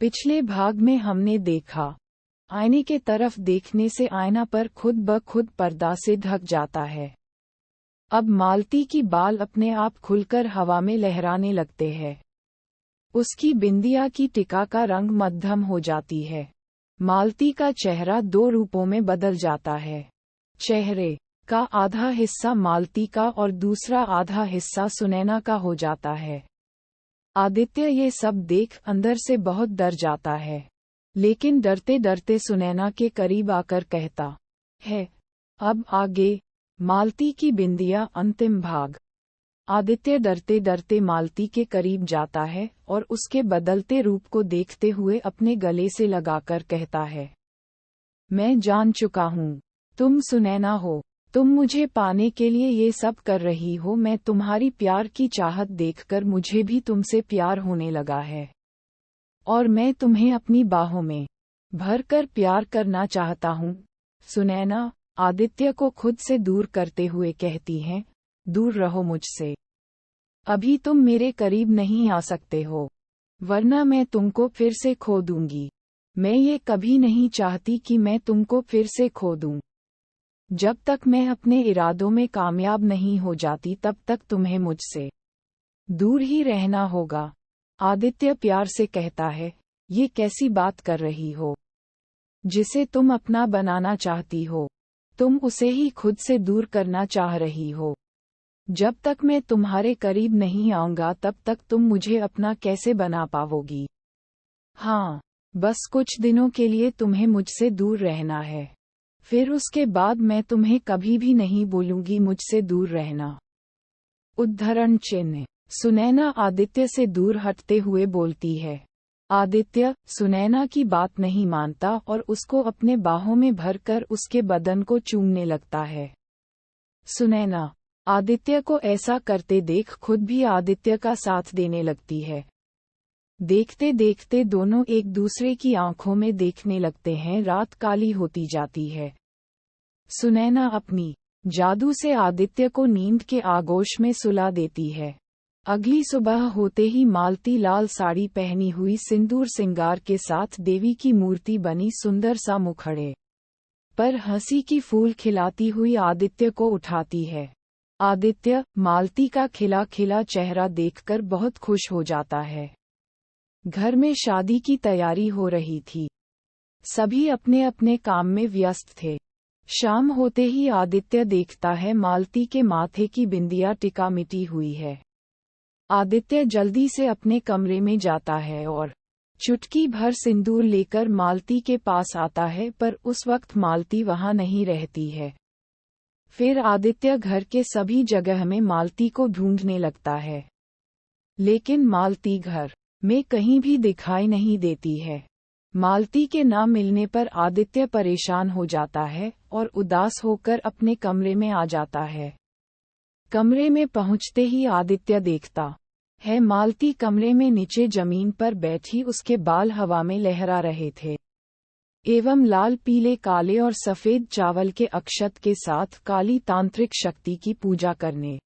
पिछले भाग में हमने देखा, आईने के तरफ देखने से आईना पर खुद ब खुद पर्दा से ढक जाता है। अब मालती की बाल अपने आप खुलकर हवा में लहराने लगते हैं। उसकी बिंदिया की टिका का रंग मध्यम हो जाती है। मालती का चेहरा दो रूपों में बदल जाता है। चेहरे का आधा हिस्सा मालती का और दूसरा आधा हिस्सा सुनैना का हो जाता है। आदित्य ये सब देख अंदर से बहुत डर जाता है, लेकिन डरते डरते सुनैना के करीब आकर कहता है, अब आगे। मालती की बिंदिया अंतिम भाग। आदित्य डरते डरते मालती के करीब जाता है और उसके बदलते रूप को देखते हुए अपने गले से लगाकर कहता है, मैं जान चुका हूँ, तुम सुनैना हो। तुम मुझे पाने के लिए ये सब कर रही हो। मैं तुम्हारी प्यार की चाहत देखकर मुझे भी तुमसे प्यार होने लगा है, और मैं तुम्हें अपनी बाहों में भरकर प्यार करना चाहता हूँ। सुनैना आदित्य को खुद से दूर करते हुए कहती हैं, दूर रहो मुझसे। अभी तुम मेरे करीब नहीं आ सकते हो, वरना मैं तुमको फिर से खो दूंगी। मैं ये कभी नहीं चाहती कि मैं तुमको फिर से खो दूं। जब तक मैं अपने इरादों में कामयाब नहीं हो जाती तब तक तुम्हें मुझसे दूर ही रहना होगा। आदित्य प्यार से कहता है, ये कैसी बात कर रही हो? जिसे तुम अपना बनाना चाहती हो, तुम उसे ही खुद से दूर करना चाह रही हो। जब तक मैं तुम्हारे करीब नहीं आऊंगा तब तक तुम मुझे अपना कैसे बना पाओगी? हाँ, बस कुछ दिनों के लिए तुम्हें मुझसे दूर रहना है, फिर उसके बाद मैं तुम्हें कभी भी नहीं बोलूंगी मुझसे दूर रहना। उद्धरण चिन्ह। सुनैना आदित्य से दूर हटते हुए बोलती है। आदित्य सुनैना की बात नहीं मानता और उसको अपने बाहों में भरकर उसके बदन को चूमने लगता है। सुनैना आदित्य को ऐसा करते देख खुद भी आदित्य का साथ देने लगती है। देखते देखते दोनों एक दूसरे की आंखों में देखने लगते हैं। रात काली होती जाती है। सुनैना अपनी जादू से आदित्य को नींद के आगोश में सुला देती है। अगली सुबह होते ही मालती लाल साड़ी पहनी हुई सिंदूर सिंगार के साथ देवी की मूर्ति बनी सुंदर सा मुखड़े पर हंसी की फूल खिलाती हुई आदित्य को उठाती है। आदित्य मालती का खिला खिला चेहरा देखकर बहुत खुश हो जाता है। घर में शादी की तैयारी हो रही थी। सभी अपने अपने काम में व्यस्त थे। शाम होते ही आदित्य देखता है मालती के माथे की बिंदिया टिका मिटी हुई है। आदित्य जल्दी से अपने कमरे में जाता है और चुटकी भर सिंदूर लेकर मालती के पास आता है, पर उस वक्त मालती वहां नहीं रहती है। फिर आदित्य घर के सभी जगह में मालती को ढूंढने लगता है, लेकिन मालती घर में कहीं भी दिखाई नहीं देती है। मालती के न मिलने पर आदित्य परेशान हो जाता है और उदास होकर अपने कमरे में आ जाता है। कमरे में पहुंचते ही आदित्य देखता है मालती कमरे में नीचे जमीन पर बैठी, उसके बाल हवा में लहरा रहे थे एवं लाल पीले काले और सफेद चावल के अक्षत के साथ काली तांत्रिक शक्ति की पूजा करने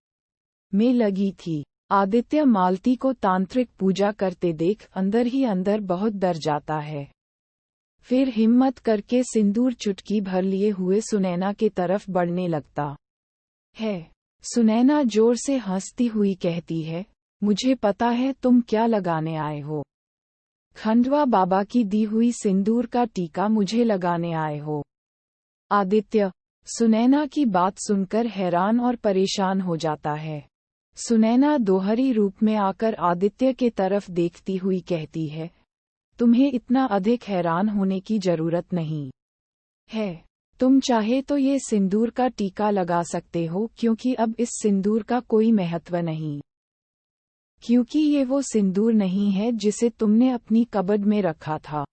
में लगी थी। आदित्य मालती को तांत्रिक पूजा करते देख अंदर ही अंदर बहुत डर जाता है। फिर हिम्मत करके सिंदूर चुटकी भर लिए हुए सुनैना के तरफ बढ़ने लगता है। सुनैना जोर से हंसती हुई कहती है, मुझे पता है तुम क्या लगाने आए हो। खंडवा बाबा की दी हुई सिंदूर का टीका मुझे लगाने आए हो। आदित्य सुनैना की बात सुनकर हैरान और परेशान हो जाता है। सुनैना दोहरी रूप में आकर आदित्य के तरफ देखती हुई कहती है, तुम्हें इतना अधिक हैरान होने की जरूरत नहीं है। तुम चाहे तो ये सिंदूर का टीका लगा सकते हो, क्योंकि अब इस सिंदूर का कोई महत्व नहीं, क्योंकि ये वो सिंदूर नहीं है जिसे तुमने अपनी कबर्ड में रखा था।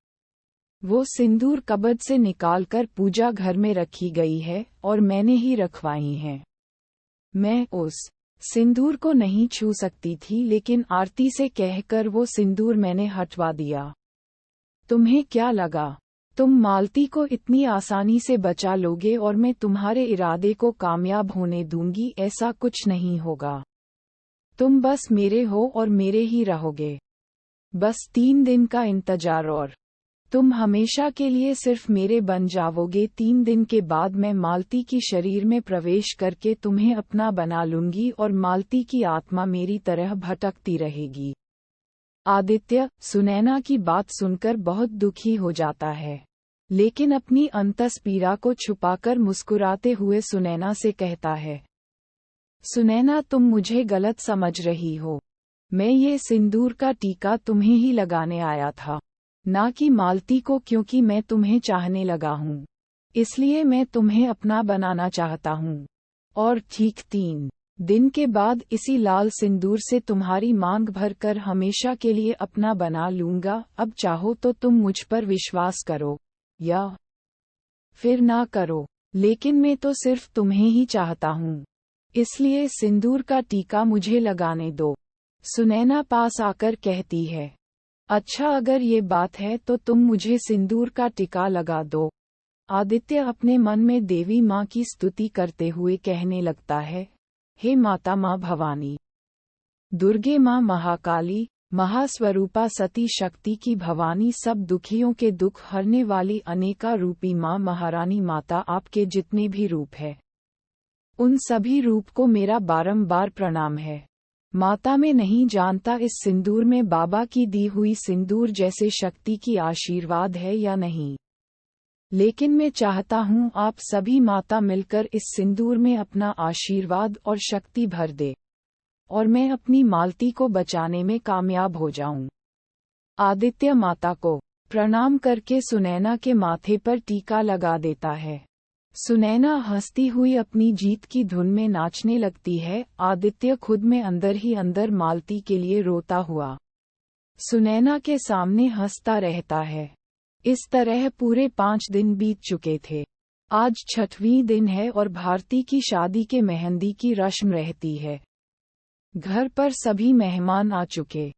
वो सिंदूर कबर्ड से निकालकर पूजा घर में रखी गई है और मैंने ही रखवाई है। मैं उस सिंदूर को नहीं छू सकती थी, लेकिन आरती से कहकर वो सिंदूर मैंने हटवा दिया। तुम्हें क्या लगा तुम मालती को इतनी आसानी से बचा लोगे और मैं तुम्हारे इरादे को कामयाब होने दूंगी? ऐसा कुछ नहीं होगा। तुम बस मेरे हो और मेरे ही रहोगे। बस 3 दिन का इंतजार और तुम हमेशा के लिए सिर्फ मेरे बन जाओगे। 3 दिन के बाद मैं मालती की शरीर में प्रवेश करके तुम्हें अपना बना लूंगी और मालती की आत्मा मेरी तरह भटकती रहेगी। आदित्य सुनैना की बात सुनकर बहुत दुखी हो जाता है, लेकिन अपनी अंतस्पीड़ा को छुपाकर मुस्कुराते हुए सुनैना से कहता है, सुनैना तुम मुझे गलत समझ रही हो। मैं ये सिंदूर का टीका तुम्हें ही लगाने आया था, ना कि मालती को, क्योंकि मैं तुम्हें चाहने लगा हूँ, इसलिए मैं तुम्हें अपना बनाना चाहता हूँ। और ठीक 3 दिन के बाद इसी लाल सिंदूर से तुम्हारी मांग भरकर हमेशा के लिए अपना बना लूंगा। अब चाहो तो तुम मुझ पर विश्वास करो या फिर ना करो, लेकिन मैं तो सिर्फ तुम्हें ही चाहता हूँ, इसलिए सिंदूर का टीका मुझे लगाने दो। सुनैना पास आकर कहती है, अच्छा अगर ये बात है तो तुम मुझे सिंदूर का टीका लगा दो। आदित्य अपने मन में देवी माँ की स्तुति करते हुए कहने लगता है, हे माता माँ भवानी, दुर्गे माँ महाकाली, महास्वरूपा सती शक्ति की भवानी, सब दुखियों के दुख हरने वाली अनेका रूपी माँ महारानी माता, आपके जितने भी रूप है उन सभी रूप को मेरा बारंबार प्रणाम है। माता मैं नहीं जानता इस सिंदूर में बाबा की दी हुई सिंदूर जैसे शक्ति की आशीर्वाद है या नहीं, लेकिन मैं चाहता हूँ आप सभी माता मिलकर इस सिंदूर में अपना आशीर्वाद और शक्ति भर दे और मैं अपनी मालती को बचाने में कामयाब हो जाऊं। आदित्य माता को प्रणाम करके सुनैना के माथे पर टीका लगा देता है। सुनैना हंसती हुई अपनी जीत की धुन में नाचने लगती है। आदित्य खुद में अंदर ही अंदर मालती के लिए रोता हुआ सुनैना के सामने हंसता रहता है। इस तरह पूरे 5 दिन बीत चुके थे। आज 6वां दिन है और भारती की शादी के मेहंदी की रस्म रहती है। घर पर सभी मेहमान आ चुके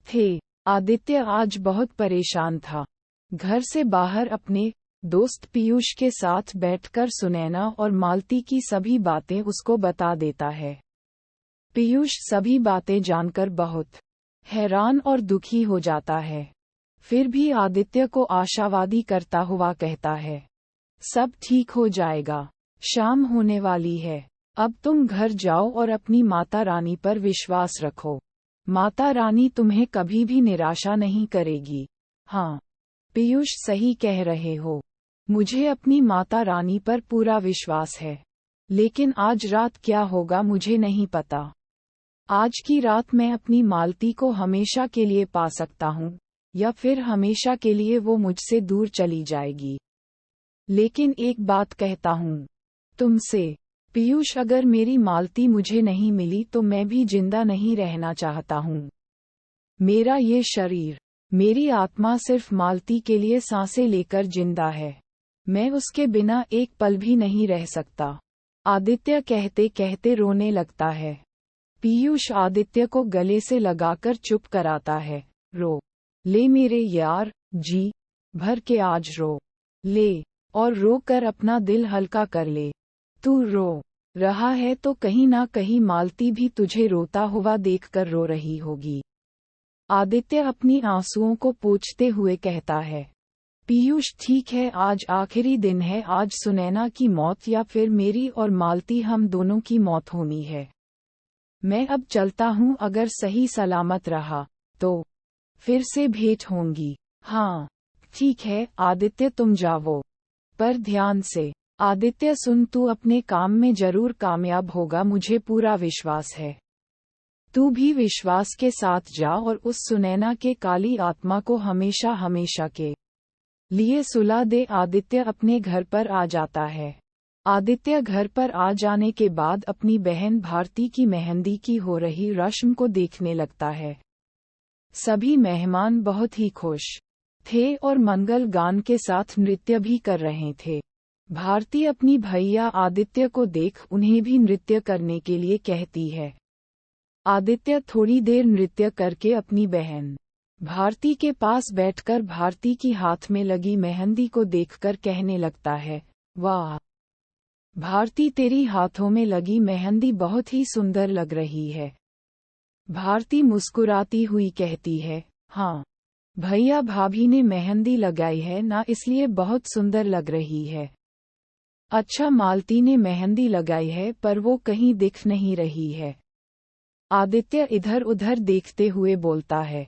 थे। आदित्य आज बहुत परेशान था। घर से बाहर अपने दोस्त पीयूष के साथ बैठकर सुनैना और मालती की सभी बातें उसको बता देता है। पीयूष सभी बातें जानकर बहुत हैरान और दुखी हो जाता है, फिर भी आदित्य को आशावादी करता हुआ कहता है, सब ठीक हो जाएगा, शाम होने वाली है, अब तुम घर जाओ और अपनी माता रानी पर विश्वास रखो। माता रानी तुम्हें कभी भी निराशा नहीं करेगी। हाँ, पीयूष सही कह रहे हो, मुझे अपनी माता रानी पर पूरा विश्वास है, लेकिन आज रात क्या होगा मुझे नहीं पता। आज की रात मैं अपनी मालती को हमेशा के लिए पा सकता हूँ या फिर हमेशा के लिए वो मुझसे दूर चली जाएगी। लेकिन एक बात कहता हूँ तुमसे, पीयूष, अगर मेरी मालती मुझे नहीं मिली तो मैं भी जिंदा नहीं रहना चाहता हूँ। मेरा ये शरीर, मेरी आत्मा सिर्फ मालती के लिए सांसें लेकर जिंदा है। मैं उसके बिना एक पल भी नहीं रह सकता। आदित्य कहते कहते रोने लगता है। पीयूष आदित्य को गले से लगाकर चुप कराता है। रो ले मेरे यार, जी भर के आज रो ले और रो कर अपना दिल हल्का कर ले। तू रो रहा है तो कहीं ना कहीं मालती भी तुझे रोता हुआ देखकर रो रही होगी। आदित्य अपनी आंसुओं को पोंछते हुए कहता है। पीयूष ठीक है, आज आखिरी दिन है, आज सुनैना की मौत या फिर मेरी और मालती हम दोनों की मौत होनी है। मैं अब चलता हूँ, अगर सही सलामत रहा तो फिर से भेंट होंगी। हाँ ठीक है आदित्य, तुम जाओ, पर ध्यान से। आदित्य सुन, तू अपने काम में जरूर कामयाब होगा, मुझे पूरा विश्वास है। तू भी विश्वास के साथ जा और उस सुनैना के काली आत्मा को हमेशा हमेशा के लिए सुला दे। आदित्य अपने घर पर आ जाता है। आदित्य घर पर आ जाने के बाद अपनी बहन भारती की मेहंदी की हो रही रस्म को देखने लगता है। सभी मेहमान बहुत ही खुश थे और मंगल गान के साथ नृत्य भी कर रहे थे। भारती अपनी भैया आदित्य को देख उन्हें भी नृत्य करने के लिए कहती है। आदित्य थोड़ी देर नृत्य करके अपनी बहन भारती के पास बैठकर भारती की हाथ में लगी मेहंदी को देखकर कहने लगता है, वाह भारती, तेरी हाथों में लगी मेहंदी बहुत ही सुंदर लग रही है। भारती मुस्कुराती हुई कहती है, हाँ भैया, भाभी ने मेहंदी लगाई है ना, इसलिए बहुत सुंदर लग रही है। अच्छा, मालती ने मेहंदी लगाई है पर वो कहीं दिख नहीं रही है। आदित्य इधर उधर देखते हुए बोलता है,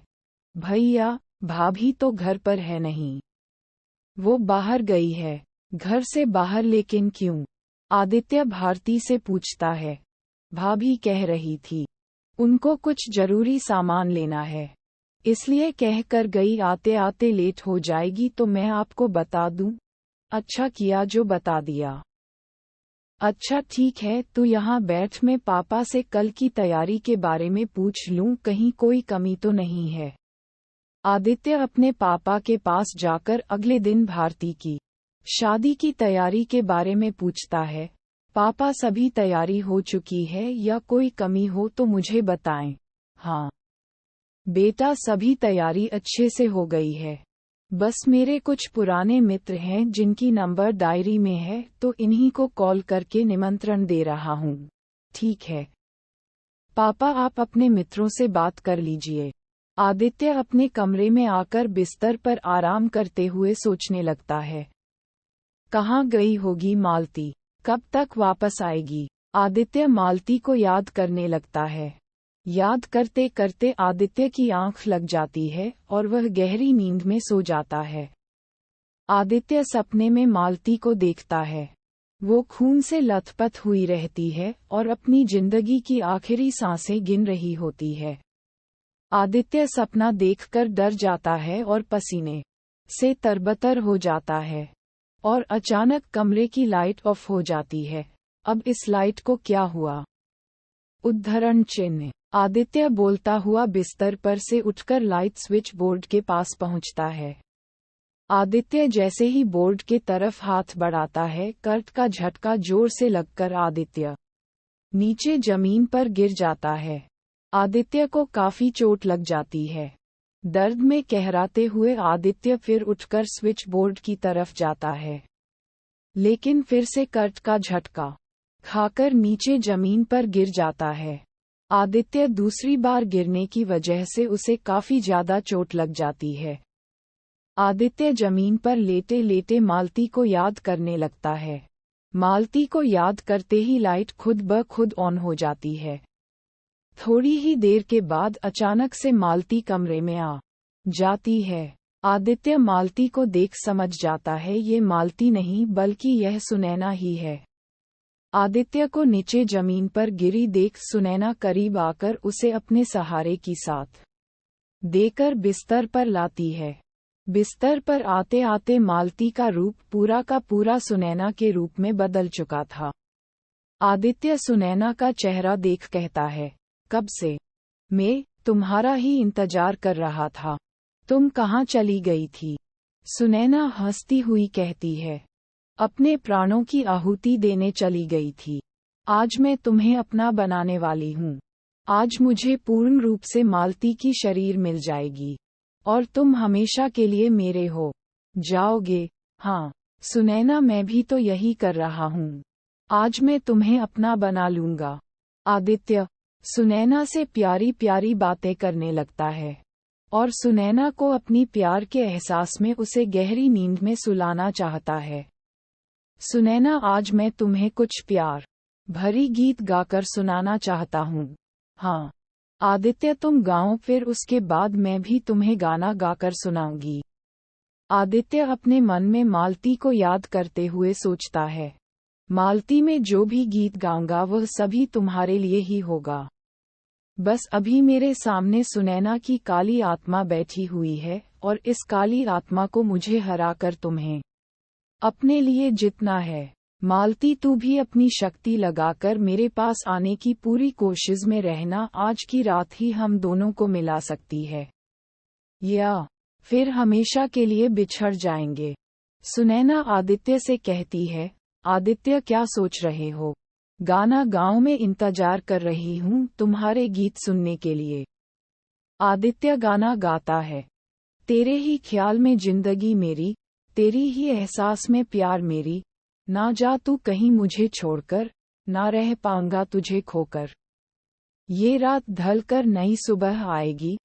भैया भाभी तो घर पर है नहीं, वो बाहर गई है। घर से बाहर, लेकिन क्यों? आदित्य भारती से पूछता है। भाभी कह रही थी उनको कुछ जरूरी सामान लेना है, इसलिए कह कर गई आते आते लेट हो जाएगी, तो मैं आपको बता दूं। अच्छा किया जो बता दिया। अच्छा ठीक है, तू यहाँ बैठ, मैं पापा से कल की तैयारी के बारे में पूछ लूं, कहीं कोई कमी तो नहीं है। आदित्य अपने पापा के पास जाकर अगले दिन भारती की शादी की तैयारी के बारे में पूछता है। पापा, सभी तैयारी हो चुकी है या कोई कमी हो तो मुझे बताएं। हाँ बेटा, सभी तैयारी अच्छे से हो गई है, बस मेरे कुछ पुराने मित्र हैं जिनकी नंबर डायरी में है, तो इन्हीं को कॉल करके निमंत्रण दे रहा हूँ। ठीक है पापा, आप अपने मित्रों से बात कर लीजिए। आदित्य अपने कमरे में आकर बिस्तर पर आराम करते हुए सोचने लगता है, कहाँ गई होगी मालती, कब तक वापस आएगी। आदित्य मालती को याद करने लगता है। याद करते करते आदित्य की आंख लग जाती है और वह गहरी नींद में सो जाता है। आदित्य सपने में मालती को देखता है। वो खून से लथपथ हुई रहती है और अपनी जिंदगी की आखिरी सांसें गिन रही होती है। आदित्य सपना देखकर डर जाता है और पसीने से तरबतर हो जाता है और अचानक कमरे की लाइट ऑफ हो जाती है। अब इस लाइट को क्या हुआ? उद्धरण चिन्ह। आदित्य बोलता हुआ बिस्तर पर से उठकर लाइट स्विच बोर्ड के पास पहुंचता है। आदित्य जैसे ही बोर्ड के तरफ हाथ बढ़ाता है, करंट का झटका जोर से लगकर आदित्य नीचे जमीन पर गिर जाता है। आदित्य को काफी चोट लग जाती है। दर्द में कहराते हुए आदित्य फिर उठकर स्विच बोर्ड की तरफ जाता है, लेकिन फिर से करंट का झटका खाकर नीचे जमीन पर गिर जाता है। आदित्य दूसरी बार गिरने की वजह से उसे काफी ज्यादा चोट लग जाती है। आदित्य जमीन पर लेटे लेटे मालती को याद करने लगता है। मालती को याद करते ही लाइट खुद ब खुद ऑन हो जाती है। थोड़ी ही देर के बाद अचानक से मालती कमरे में आ जाती है। आदित्य मालती को देख समझ जाता है ये मालती नहीं बल्कि यह सुनैना ही है। आदित्य को नीचे जमीन पर गिरी देख सुनैना करीब आकर उसे अपने सहारे की साथ देकर बिस्तर पर लाती है। बिस्तर पर आते आते मालती का रूप पूरा का पूरा सुनैना के रूप में बदल चुका था। आदित्य सुनैना का चेहरा देख कहता है, कब से मैं तुम्हारा ही इंतजार कर रहा था, तुम कहाँ चली गई थी? सुनैना हंसती हुई कहती है, अपने प्राणों की आहुति देने चली गई थी। आज मैं तुम्हें अपना बनाने वाली हूँ। आज मुझे पूर्ण रूप से मालती की शरीर मिल जाएगी और तुम हमेशा के लिए मेरे हो जाओगे। हाँ सुनैना, मैं भी तो यही कर रहा हूँ। आज मैं तुम्हें अपना बना लूंगा। आदित्य सुनैना से प्यारी प्यारी बातें करने लगता है और सुनैना को अपनी प्यार के एहसास में उसे गहरी नींद में सुलाना चाहता है। सुनैना, आज मैं तुम्हें कुछ प्यार भरी गीत गाकर सुनाना चाहता हूँ। हाँ आदित्य, तुम गाओ, फिर उसके बाद मैं भी तुम्हें गाना गाकर सुनाऊंगी। आदित्य अपने मन में मालती को याद करते हुए सोचता है, मालती में जो भी गीत गाऊंगा वह सभी तुम्हारे लिए ही होगा। बस अभी मेरे सामने सुनैना की काली आत्मा बैठी हुई है और इस काली आत्मा को मुझे हराकर तुम्हें अपने लिए जितना है। मालती, तू भी अपनी शक्ति लगाकर मेरे पास आने की पूरी कोशिश में रहना। आज की रात ही हम दोनों को मिला सकती है या फिर हमेशा के लिए बिछड़ जाएंगे। सुनैना आदित्य से कहती है। आदित्य, क्या सोच रहे हो? गाना गाँव में इंतजार कर रही हूँ तुम्हारे गीत सुनने के लिए। आदित्य गाना गाता है। तेरे ही ख्याल में जिंदगी मेरी, तेरी ही एहसास में प्यार मेरी, ना जा तू कहीं मुझे छोड़कर, ना रह पाऊंगा तुझे खोकर। ये रात ढल कर नई सुबह आएगी,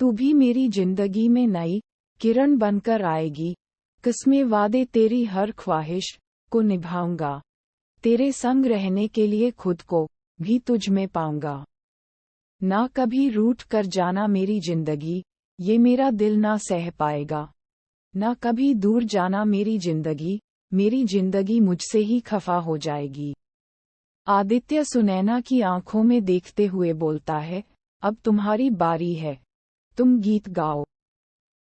तू भी मेरी जिंदगी में नई किरण बनकर आएगी। किस्में वादे तेरी हर ख्वाहिश को निभाऊंगा। तेरे संग रहने के लिए खुद को भी तुझ में पाऊंगा। ना कभी रूठ कर जाना मेरी जिंदगी, ये मेरा दिल ना सह पाएगा। ना कभी दूर जाना मेरी जिंदगी मुझसे ही खफा हो जाएगी। आदित्य सुनैना की आंखों में देखते हुए बोलता है, अब तुम्हारी बारी है, तुम गीत गाओ।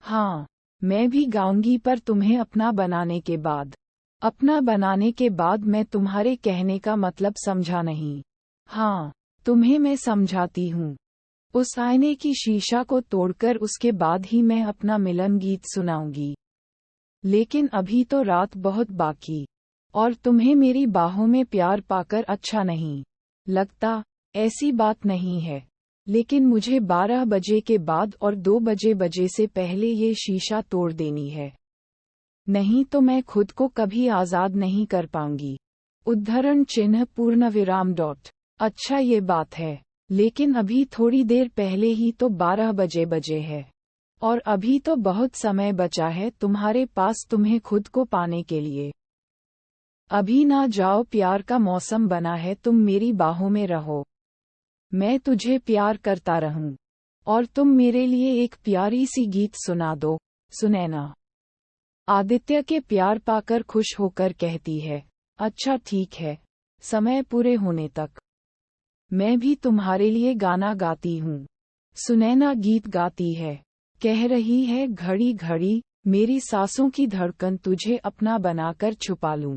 हाँ, मैं भी गाऊंगी, पर तुम्हें अपना बनाने के बाद। अपना बनाने के बाद मैं तुम्हारे कहने का मतलब समझा नहीं। हाँ, तुम्हें मैं समझाती हूँ। उस आईने की शीशा को तोड़कर उसके बाद ही मैं अपना मिलन गीत सुनाऊंगी। लेकिन अभी तो रात बहुत बाकी, और तुम्हें मेरी बाहों में प्यार पाकर अच्छा नहीं लगता। ऐसी बात नहीं है, लेकिन मुझे 12 बजे के बाद और 2 बजे से पहले ये शीशा तोड़ देनी है। नहीं तो मैं खुद को कभी आजाद नहीं कर पाऊंगी। उद्धरण चिन्ह पूर्ण विराम डॉट। अच्छा, ये बात है, लेकिन अभी थोड़ी देर पहले ही तो 12 बजे है, और अभी तो बहुत समय बचा है तुम्हारे पास तुम्हें खुद को पाने के लिए। अभी ना जाओ, प्यार का मौसम बना है, तुम मेरी बाहों में रहो। मैं तुझे प्यार करता रहूं, और तुम मेरे लिए एक प्यारी सी गीत सुना दो, सुनैना। आदित्य के प्यार पाकर खुश होकर कहती है, अच्छा ठीक है, समय पूरे होने तक मैं भी तुम्हारे लिए गाना गाती हूँ। सुनैना गीत गाती है, कह रही है, घड़ी घड़ी मेरी सांसों की धड़कन तुझे अपना बनाकर छुपा लूं।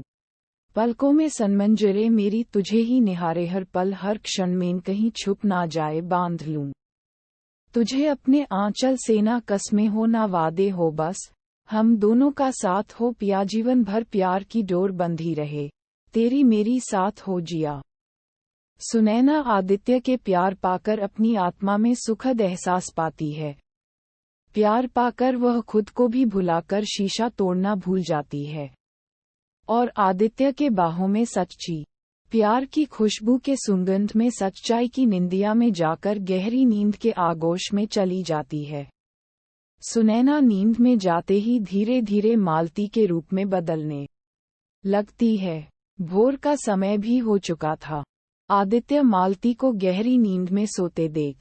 पलकों में सनमंजरे मेरी तुझे ही निहारे, हर पल हर क्षण में कहीं छुप ना जाए बांध लूं। तुझे अपने आंचल से ना कसमें हो ना वादे हो, बस हम दोनों का साथ हो पिया, जीवन भर प्यार की डोर बंधी रहे, तेरी मेरी साथ हो जिया। सुनैना आदित्य के प्यार पाकर अपनी आत्मा में सुखद एहसास पाती है। प्यार पाकर वह खुद को भी भुलाकर शीशा तोड़ना भूल जाती है, और आदित्य के बाहों में सच्ची प्यार की खुशबू के सुगंध में सच्चाई की निंदिया में जाकर गहरी नींद के आगोश में चली जाती है। सुनैना नींद में जाते ही धीरे धीरे मालती के रूप में बदलने लगती है। भोर का समय भी हो चुका था। आदित्य मालती को गहरी नींद में सोते देख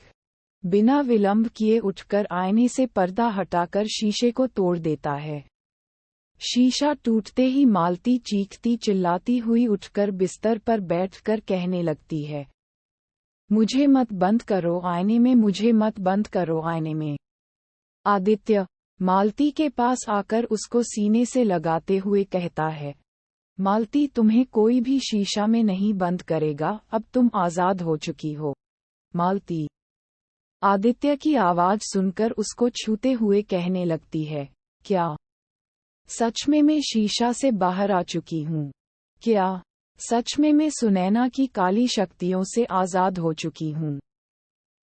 बिना विलंब किए उठकर आईने से पर्दा हटाकर शीशे को तोड़ देता है। शीशा टूटते ही मालती चीखती चिल्लाती हुई उठकर बिस्तर पर बैठकर कहने लगती है, मुझे मत बंद करो आईने में, मुझे मत बंद करो आईने में। आदित्य मालती के पास आकर उसको सीने से लगाते हुए कहता है, मालती, तुम्हें कोई भी शीशा में नहीं बंद करेगा, अब तुम आजाद हो चुकी हो। मालती आदित्य की आवाज सुनकर उसको छूते हुए कहने लगती है, क्या सच में मैं शीशा से बाहर आ चुकी हूँ? क्या सच में मैं सुनैना की काली शक्तियों से आजाद हो चुकी हूँ?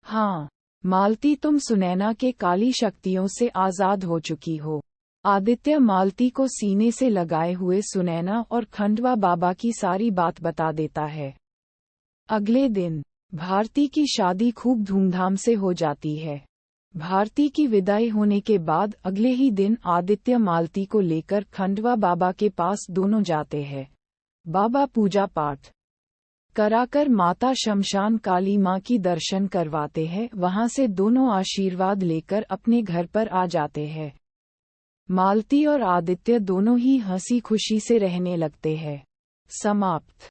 हाँ मालती, तुम सुनैना के काली शक्तियों से आजाद हो चुकी हो। आदित्य मालती को सीने से लगाए हुए सुनैना और खंडवा बाबा की सारी बात बता देता है। अगले दिन भारती की शादी खूब धूमधाम से हो जाती है। भारती की विदाई होने के बाद अगले ही दिन आदित्य मालती को लेकर खंडवा बाबा के पास दोनों जाते हैं। बाबा पूजा पाठ कराकर माता शमशान काली मां की दर्शन करवाते हैं। वहां से दोनों आशीर्वाद लेकर अपने घर पर आ जाते हैं। मालती और आदित्य दोनों ही हंसी खुशी से रहने लगते हैं। समाप्त।